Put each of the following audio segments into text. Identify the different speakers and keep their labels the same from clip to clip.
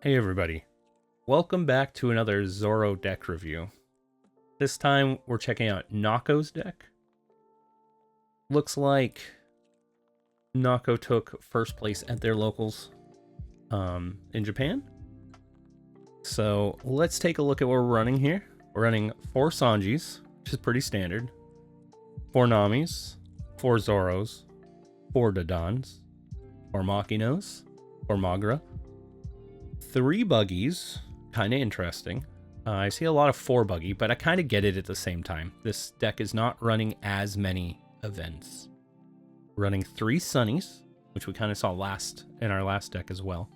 Speaker 1: Hey everybody, welcome back to another Zoro deck review. This time we're checking out Nako's deck. Looks like Nako took first place at their locals in Japan. So let's take a look at what we're running here. We're running 4 Sanjis, which is pretty standard, 4 Namis, 4 Zoros, 4 Dodons, 4 Makinos, 4 Magra, 3 buggies, kind of interesting. I see a lot of 4 buggy, but I kind of get it at the same time. This deck is not running as many events. We're running 3 Sunnies, which we kind of saw in our last deck as well.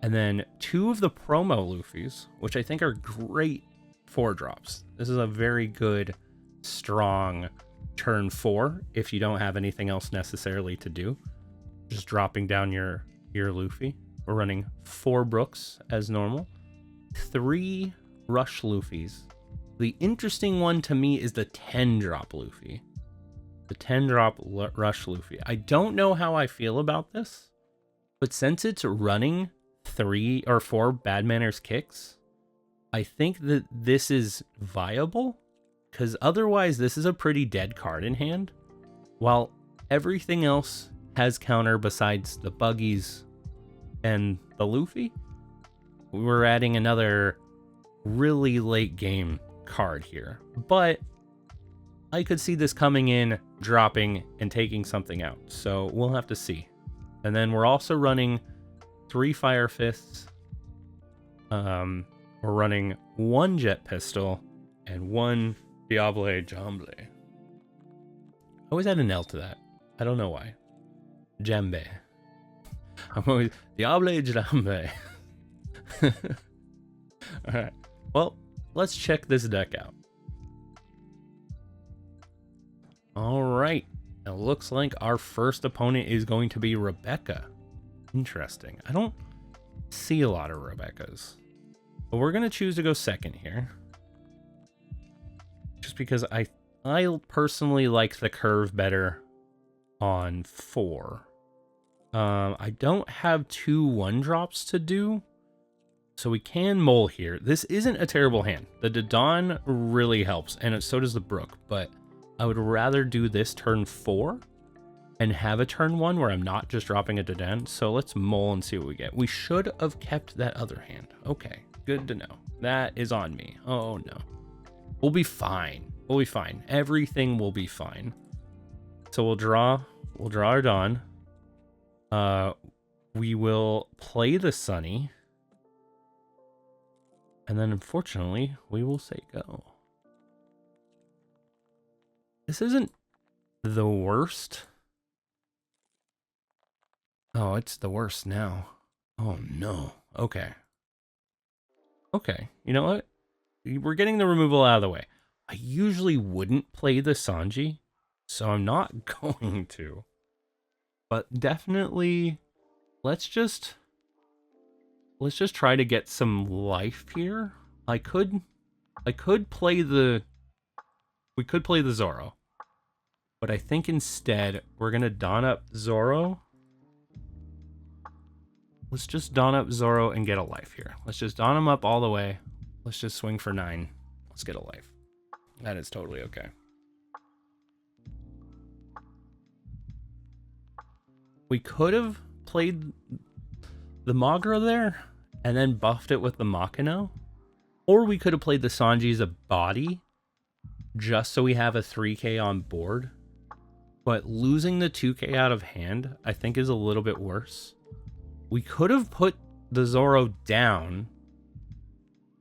Speaker 1: And then 2 of the promo Luffys, which I think are great 4-drops. This is a very good, strong turn 4 if you don't have anything else necessarily to do. Just dropping down your Luffy. We're running 4 Brooks as normal, 3 Rush Luffys. The interesting one to me is the 10-drop Luffy. The 10-drop Rush Luffy. I don't know how I feel about this, but since it's running 3 or 4 Bad Manners kicks, I think that this is viable, because otherwise this is a pretty dead card in hand. While everything else has counter besides the buggies and the Luffy, we're adding another really late game card here. But I could see this coming in, dropping, and taking something out. So we'll have to see. And then we're also running 3 Fire Fists. We're running 1 Jet Pistol and 1 Diable Jambe. I always had an L to that. I don't know why. Jambe. I'm always Diable Jambe. Alright. Well, let's check this deck out. Alright. It looks like our first opponent is going to be Rebecca. Interesting. I don't see a lot of Rebeccas. But we're going to choose to go second here. Just because I personally like the curve better on 4. I don't have 2 1-drops to do, so we can mull here. This isn't a terrible hand. The Dodon really helps, and so does the Brook, but I would rather do this turn 4 and have a turn 1 where I'm not just dropping a Dodon. So let's mull and see what we get. We should have kept that other hand. Okay, good to know. That is on me. Oh no. We'll be fine. We'll be fine. Everything will be fine. So we'll draw our Dawn. We will play the Sunny. And then unfortunately, we will say go. This isn't the worst. Oh, it's the worst now. Oh no. Okay. Okay. You know what? We're getting the removal out of the way. I usually wouldn't play the Sanji, so I'm not going to. But definitely, let's just try to get some life here. We could play the Zoro, but I think instead we're gonna don up Zoro. Let's just don up Zoro and get a life here. Let's just don him up all the way. Let's just swing for 9. Let's get a life. That is totally okay. We could have played the Magra there and then buffed it with the Makino. Or we could have played the Sanji as a body just so we have a 3k on board. But losing the 2k out of hand, I think, is a little bit worse. We could have put the Zoro down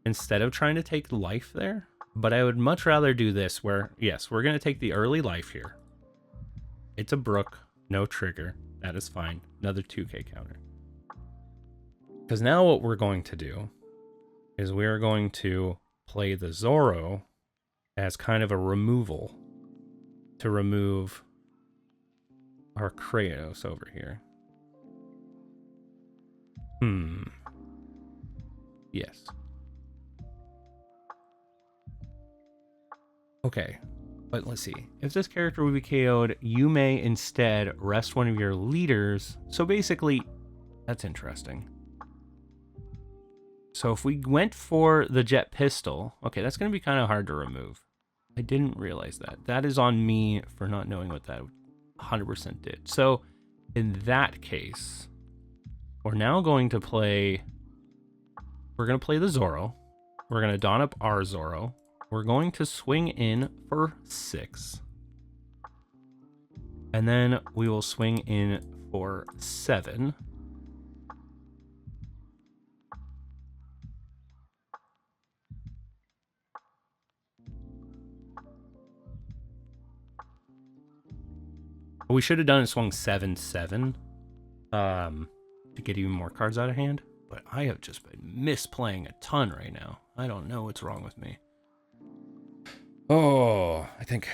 Speaker 1: instead of trying to take life there. But I would much rather do this where, yes, we're going to take the early life here. It's a Brook, no trigger. That is fine. Another 2k counter. Because now what we're going to do is we're going to play the Zoro as kind of a removal to remove our Kratos over here. Yes. Okay. But let's see. If this character would be KO'd, you may instead rest one of your leaders. So basically, that's interesting. So if we went for the jet pistol, okay, that's going to be kind of hard to remove. I didn't realize that. That is on me for not knowing what that 100% did. So in that case, we're now going to play... We're going to play the Zoro. We're going to don up our Zoro. We're going to swing in for 6. And then we will swing in for 7. We should have done it swung 7-7 to get even more cards out of hand. But I have just been misplaying a ton right now. I don't know what's wrong with me. Oh, I think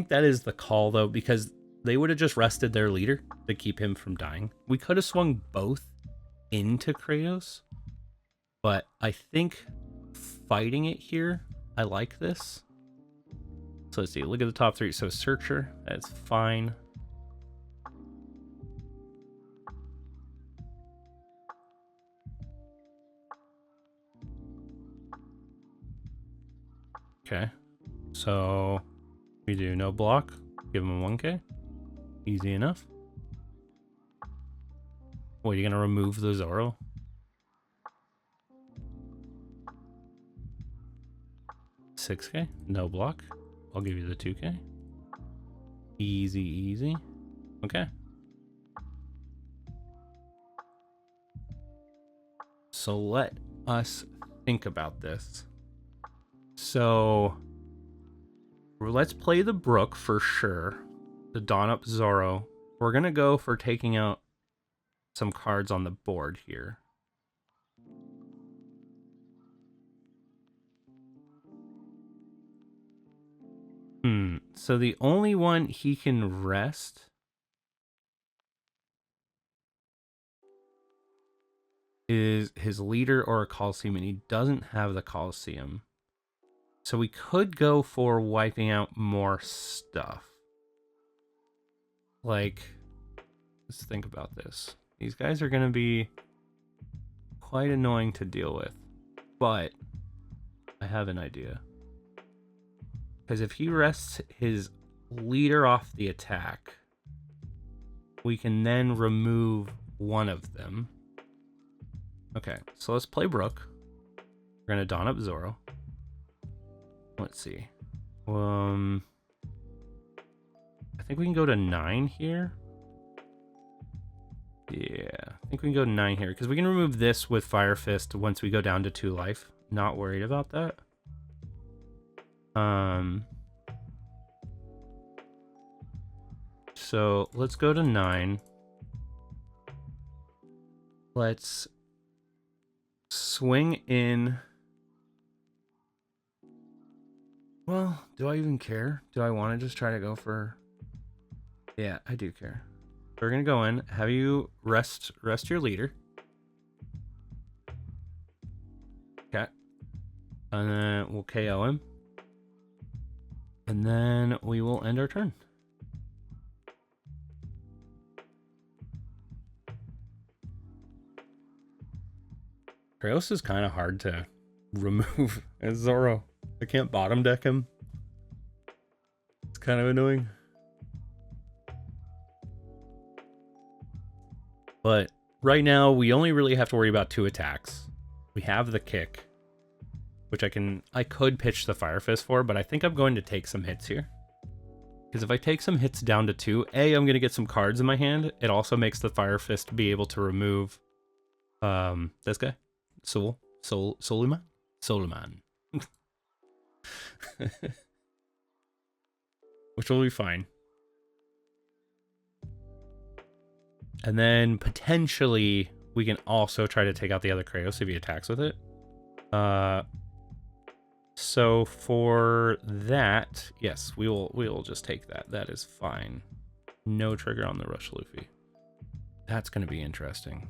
Speaker 1: that is the call, though, because they would have just rested their leader to keep him from dying. We could have swung both into Kratos, but I think fighting it here, I like this. So let's see, look at the top 3. So Searcher, that's fine. Okay, so we do no block, give him a 1k. Easy enough. What, are you gonna remove the Zoro? $6k, no block. I'll give you the 2k. Easy, easy. Okay. So let us think about this. So let's play the Brook for sure. The Dawn Up Zoro. We're gonna go for taking out some cards on the board here. So the only one he can rest is his leader or a Coliseum, and he doesn't have the Coliseum. So we could go for wiping out more stuff. Like, let's think about this. These guys are going to be quite annoying to deal with, but I have an idea. Because if he rests his leader off the attack, we can then remove one of them. Okay, so let's play Brook. We're going to Dawn Up Zoro. Let's see. I think we can go to 9 here. Yeah, I think we can go to 9 here, because we can remove this with Fire Fist once we go down to 2 life. Not worried about that. So let's go to 9. Let's swing in. Well, do I even care? Do I want to just try to go for... Yeah, I do care. We're going to go in, have you rest your leader. Okay. And then we'll KO him. And then we will end our turn. Kratos is kind of hard to remove as Zoro. I can't bottom deck him. It's kind of annoying. But right now, we only really have to worry about 2 attacks. We have the kick, which I could pitch the Fire Fist for, but I think I'm going to take some hits here. Because if I take some hits down to 2, A, I'm going to get some cards in my hand. It also makes the Fire Fist be able to remove this guy. Soliman? Which will be fine. And then potentially we can also try to take out the other Kratos if he attacks with it. So for that, yes, we will just take that. That is fine. No trigger on the Rush Luffy. That's going to be interesting.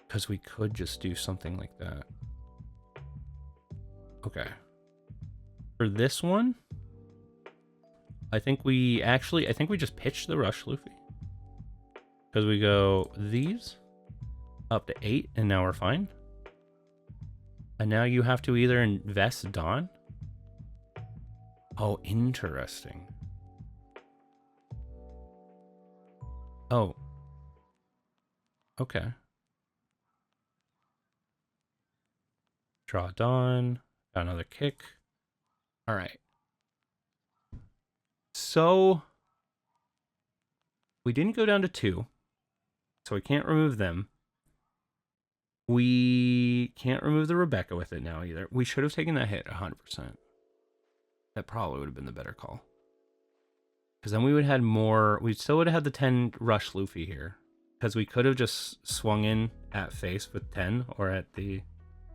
Speaker 1: Because we could just do something like that. Okay. For this one, I think we just pitch the Rush Luffy. Because we go these, up to 8, and now we're fine. And now you have to either invest Dawn. Oh, interesting. Oh. Okay. Draw Dawn. Got another kick. All right. So we didn't go down to 2. So we can't remove them. We can't remove the Rebecca with it now either. We should have taken that hit 100%. That probably would have been the better call. Because then we would have had more. We still would have had the 10 rush Luffy here. Because we could have just swung in at face with 10 or at the.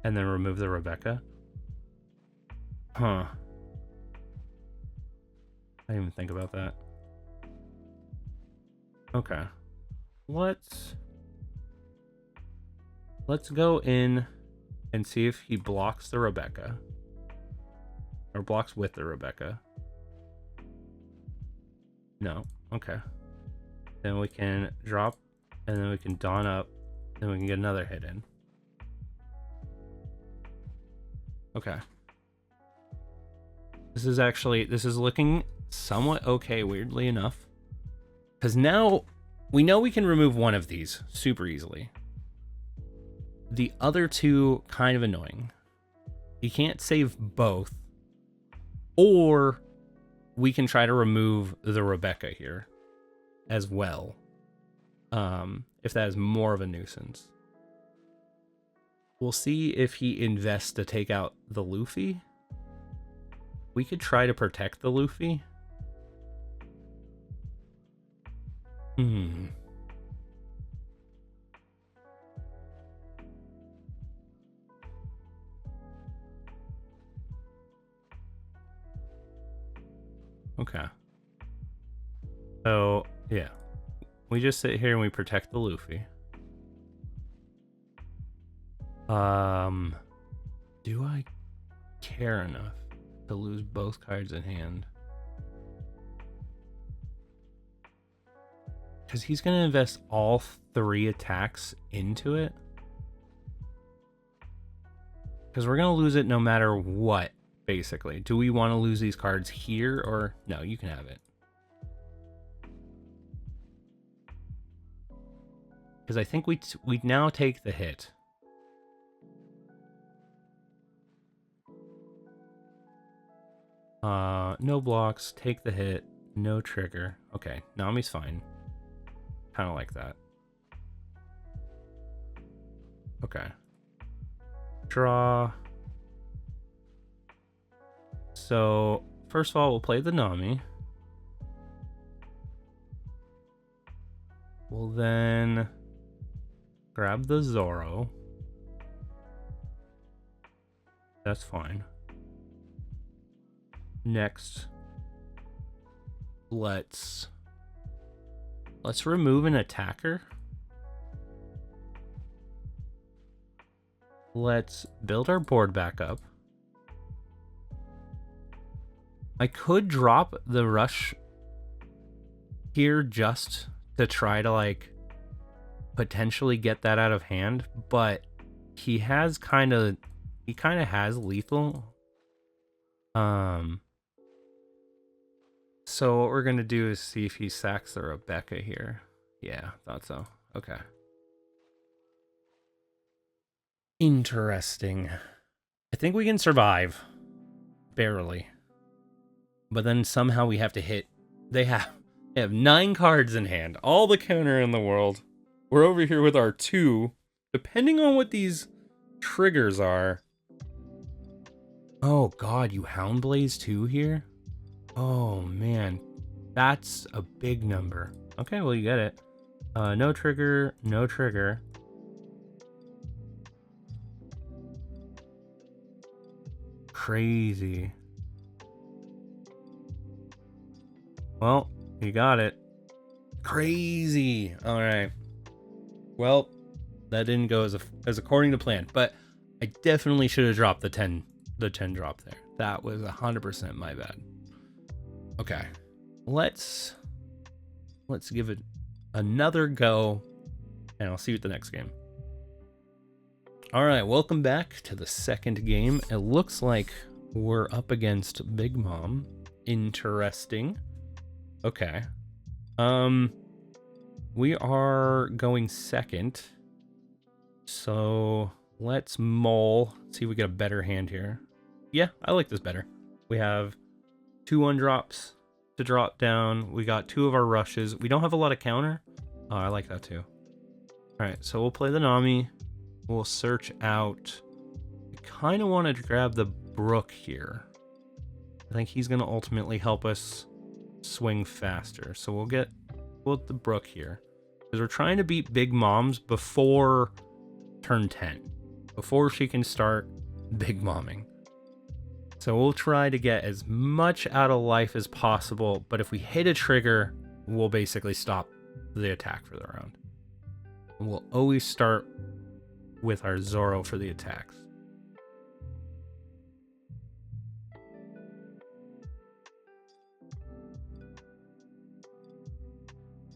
Speaker 1: And then remove the Rebecca. Huh. I didn't even think about that. Okay. Let's go in and see if he blocks the Rebecca. Or blocks with the Rebecca. No. Okay. Then we can drop, and then we can Dawn up, then we can get another hit in. Okay. This is looking somewhat okay, weirdly enough. Because now we know we can remove one of these super easily. The other two, kind of annoying. You can't save both. Or we can try to remove the Rebecca here as well. If that is more of a nuisance. We'll see if he invests to take out the Luffy. We could try to protect the Luffy. Okay. So, yeah. We just sit here and we protect the Luffy. Do I care enough to lose both cards in hand? Because he's going to invest all 3 attacks into it. Because we're going to lose it no matter what, basically. Do we want to lose these cards here or... No, you can have it. Because I think we now take the hit. No blocks, take the hit, no trigger. Okay, Nami's fine. Kind of like that. Okay. Draw. So, first of all, we'll play the Nami. We'll then grab the Zoro. That's fine. Next, let's remove an attacker. Let's build our board back up. I could drop the rush here just to try to like potentially get that out of hand, but he kind of has lethal. So what we're gonna do is see if he sacks the Rebecca here. Yeah, thought so. Okay. Interesting. I think we can survive. Barely. But then somehow we have to hit. They have 9 cards in hand. All the counter in the world. We're over here with our 2. Depending on what these triggers are. Oh god, you Houndblaze 2 here? Oh man. That's a big number. Okay, well you get it. No trigger, no trigger. Crazy. Well, you got it. Crazy. All right. Well, that didn't go as according to plan, but I definitely should have dropped the 10 drop there. That was 100% my bad. Okay. Let's give it another go, and I'll see you at the next game. All right, welcome back to the second game. It looks like we're up against Big Mom. Interesting. Okay. We are going second. So let's mull. See if we get a better hand here. Yeah, I like this better. We have 2 1-drops to drop down. We got 2 of our rushes. We don't have a lot of counter. Oh, I like that too. All right, so we'll play the Nami. We'll search out. I kind of want to grab the Brook here. I think he's going to ultimately help us swing faster. So we'll get the Brook here. Because we're trying to beat Big Mom's before turn 10. Before she can start Big Momming. So we'll try to get as much out of life as possible. But if we hit a trigger, we'll basically stop the attack for the round. And we'll always start with our Zoro for the attacks.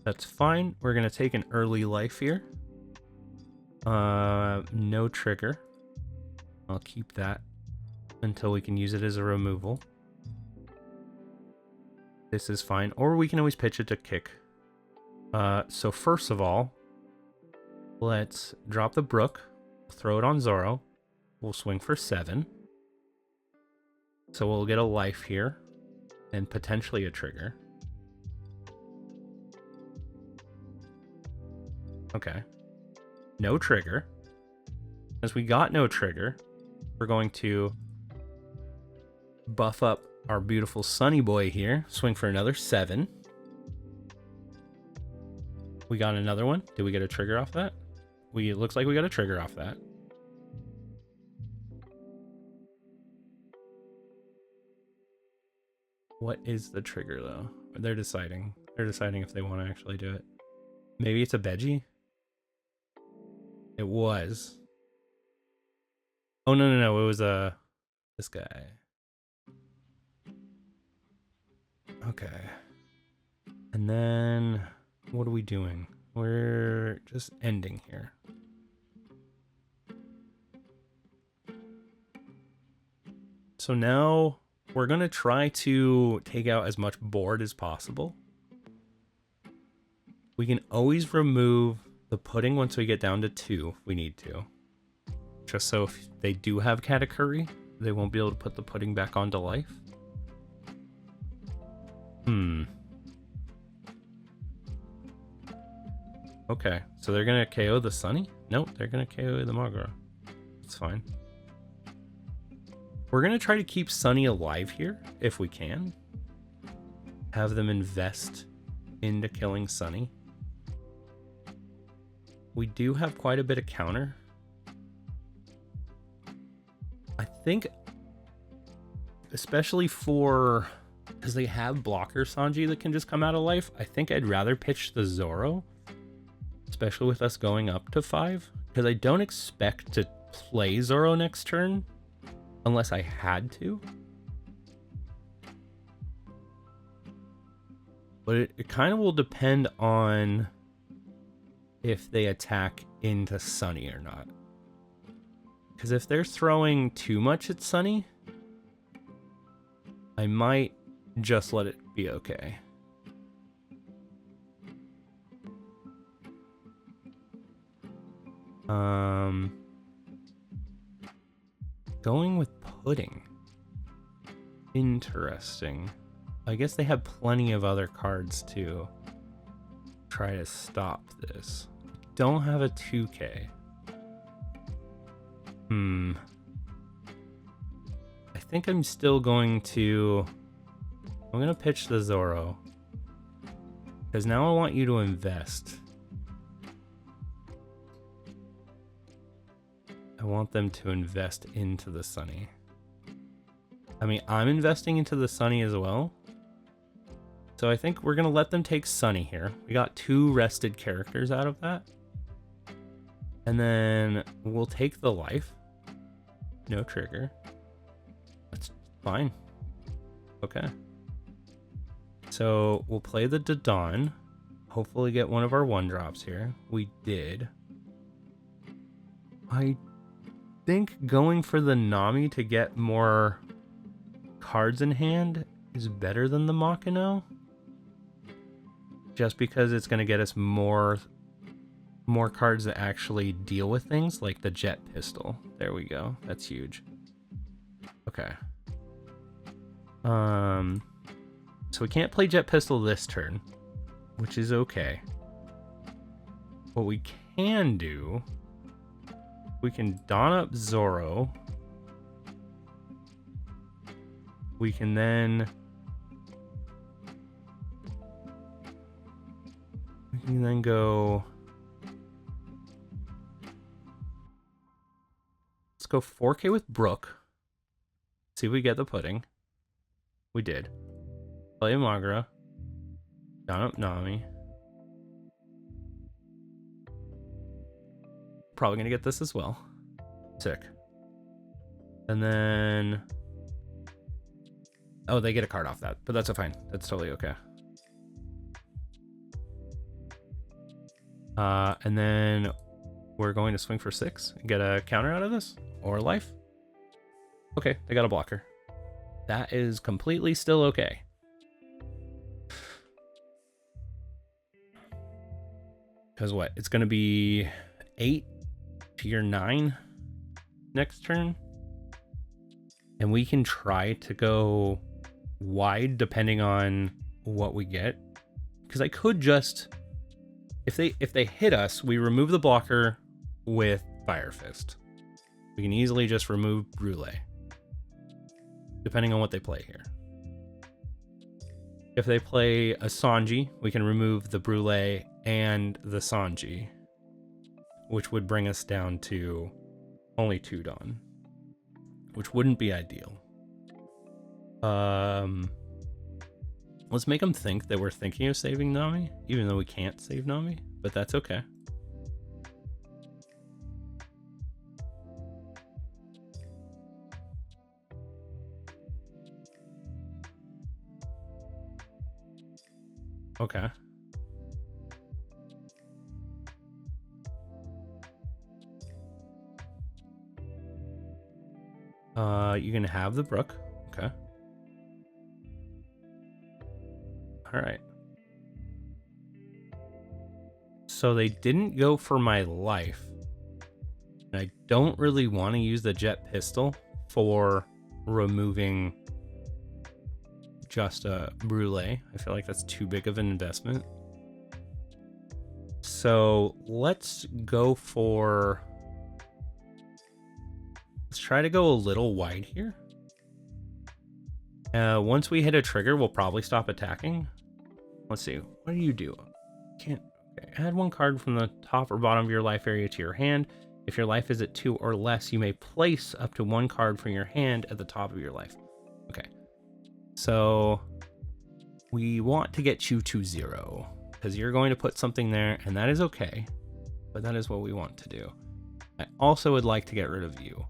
Speaker 1: That's fine. We're going to take an early life here. No trigger. I'll keep that until we can use it as a removal. This is fine. Or we can always pitch it to kick. So first of all, let's drop the Brook. Throw it on Zoro. We'll swing for 7. So we'll get a life here. And potentially a trigger. Okay. No trigger. As we got no trigger, we're going to buff up our beautiful Sunny Boy here. Swing for another 7. We got another one. Did we get a trigger off that? It looks like we got a trigger off that. What is the trigger though? They're deciding. They're deciding if they want to actually do it. Maybe it's a veggie? It was. Oh, no. It was this guy. Okay. And then what are we doing? We're just ending here. So now we're going to try to take out as much board as possible. We can always remove the pudding once we get down to 2 if we need to. Just so if they do have Katakuri, they won't be able to put the pudding back onto life. Okay, so they're going to KO the Sunny? Nope, they're going to KO the Magura. It's fine. We're going to try to keep Sunny alive here, if we can. Have them invest into killing Sunny. We do have quite a bit of counter. I think, especially for, because they have blocker Sanji that can just come out of life, I think I'd rather pitch the Zoro, especially with us going up to 5, because I don't expect to play Zoro next turn unless I had to. But it kind of will depend on if they attack into Sunny or not. Because if they're throwing too much at Sunny, I might just let it be okay. Going with pudding. Interesting. I guess they have plenty of other cards to try to stop this. Don't have a 2K. I think I'm still going to... I'm going to pitch the Zoro. Because now I want you to invest. I want them to invest into the Sunny. I mean, I'm investing into the Sunny as well. So I think we're going to let them take Sunny here. We got 2 rested characters out of that. And then we'll take the life. No trigger. That's fine. Okay. So we'll play the Dodon. Hopefully get one of our 1-drops here. We did. I think going for the Nami to get more cards in hand is better than the Makino. Just because it's going to get us more cards that actually deal with things, like the jet pistol. There we go. That's huge. Okay. So we can't play jet pistol this turn, which is okay. What we can do, we can don up Zoro. We can then go. Let's go 4K with Brook. See if we get the pudding. We did. Play Magra. Don up Nami. Probably gonna get this as well. Sick. And then... oh, they get a card off that, but that's fine. That's totally okay. And then we're going to swing for 6 and get a counter out of this, or life. Okay, they got a blocker. That is completely still okay. Because what? It's going to be 8 to your 9 next turn. And we can try to go wide depending on what we get. Because I could just... If they hit us, we remove the blocker with Fire Fist. We can easily just remove Brûlé, depending on what they play here. If they play a Sanji, we can remove the Brûlé and the Sanji, which would bring us down to only 2 Dawn, which wouldn't be ideal. Let's make them think that we're thinking of saving Nami, even though we can't save Nami, but that's okay. Okay. You can have the Brook. Okay. All right. So they didn't go for my life. And I don't really want to use the jet pistol for removing just a Brûlé. I feel like that's too big of an investment. So let's go for... let's try to go a little wide here. Once we hit a trigger, we'll probably stop attacking. Let's see. What do you do? Can't... okay. Add 1 card from the top or bottom of your life area to your hand. If your life is at 2 or less, you may place up to 1 card from your hand at the top of your life. Okay. So we want to get you to 0 because you're going to put something there, and that is okay. But that is what we want to do. I also would like to get rid of you.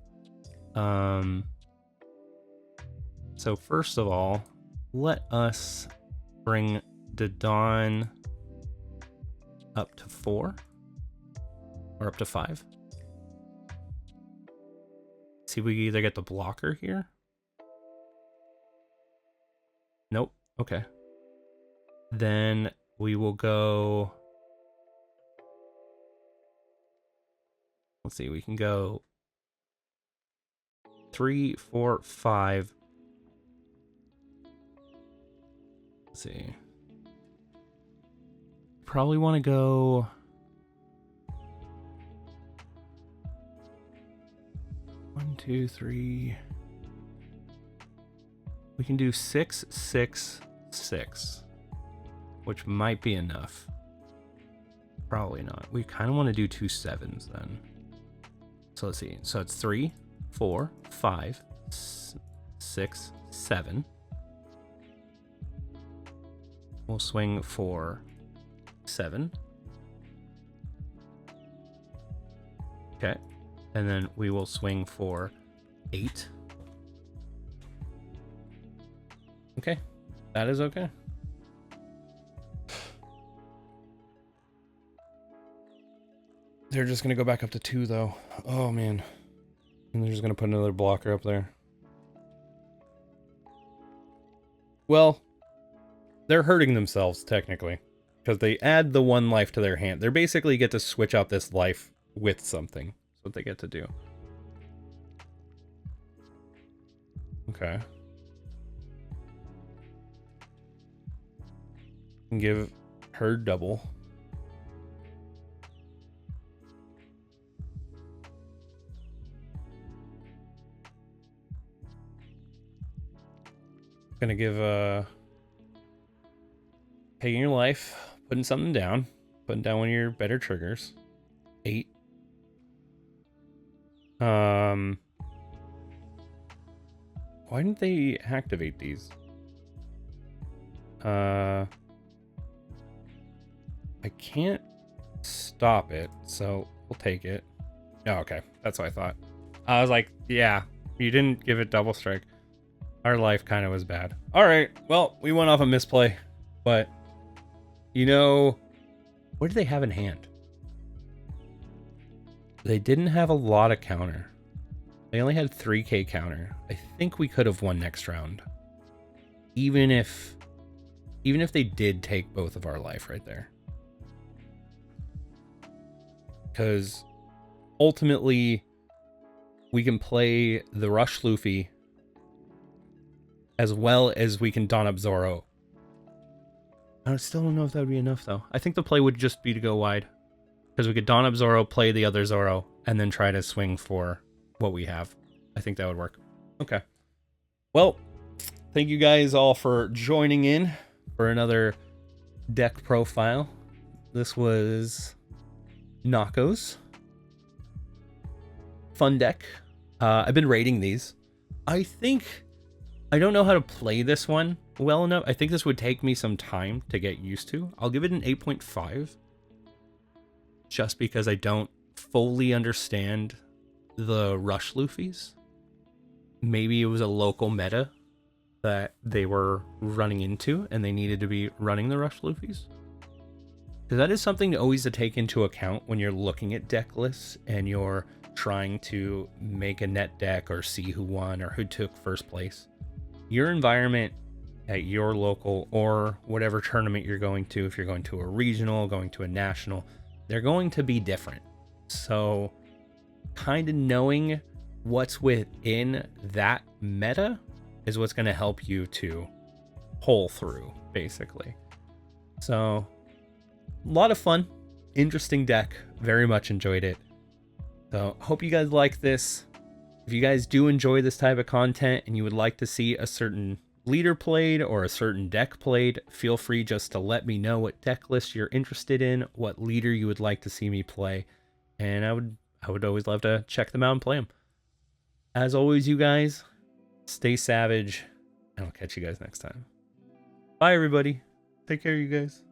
Speaker 1: So first of all, let us bring the Dawn up to 4 or up to 5. See if we either get the blocker here. Nope. Okay. Then we will go... let's see, we can go 3, 4, 5. Let's see. Probably want to go... 1, 2, 3. We can do 6, 6, 6, which might be enough. Probably not. We kind of want to do 2 7s then. So let's see. So it's 3, 4, 5, 6, 7. We'll swing for 7. Okay. And then we will swing for 8. Okay. That is okay. They're just going to go back up to 2, though. Oh, man. And they're just going to put another blocker up there. Well, they're hurting themselves, technically. Because they add the 1 life to their hand. They basically get to switch out this life with something. That's what they get to do. Okay. And give her double. Gonna give taking your life, putting something down, putting down one of your better triggers. 8. Why didn't they activate these? I can't stop it, so we'll take it. Oh, okay. That's what I thought. I was like, yeah, you didn't give it double strike. Our life kind of was bad. All right. Well, we went off a misplay, but you know, what do they have in hand? They didn't have a lot of counter. They only had 3k counter. I think we could have won next round. Even if they did take both of our life right there. Because ultimately, we can play the Rush Luffy as well as we can Dawn up Zoro. I still don't know if that would be enough, though. I think the play would just be to go wide. Because we could Dawn up Zoro, play the other Zoro, and then try to swing for what we have. I think that would work. Okay. Well, thank you guys all for joining in for another deck profile. This was Nako's fun deck. I've been rating these. I don't know how to play this one well enough. I think this would take me some time to get used to. I'll give it an 8.5. Just because I don't fully understand the Rush Luffys. Maybe it was a local meta that they were running into and they needed to be running the Rush Luffys. Because that is something always to take into account when you're looking at deck lists and you're trying to make a net deck or see who won or who took first place. Your environment at your local or whatever tournament you're going to, if you're going to a regional, going to a national, they're going to be different. So kind of knowing what's within that meta is what's going to help you to pull through, basically. So a lot of fun, interesting deck. Very much enjoyed it. So hope you guys like this. If you guys do enjoy this type of content and you would like to see a certain leader played or a certain deck played, feel free just to let me know what deck list you're interested in, what leader you would like to see me play, and I would always love to check them out and play them. As always, you guys, stay savage, and I'll catch you guys next time. Bye, everybody. Take care, you guys.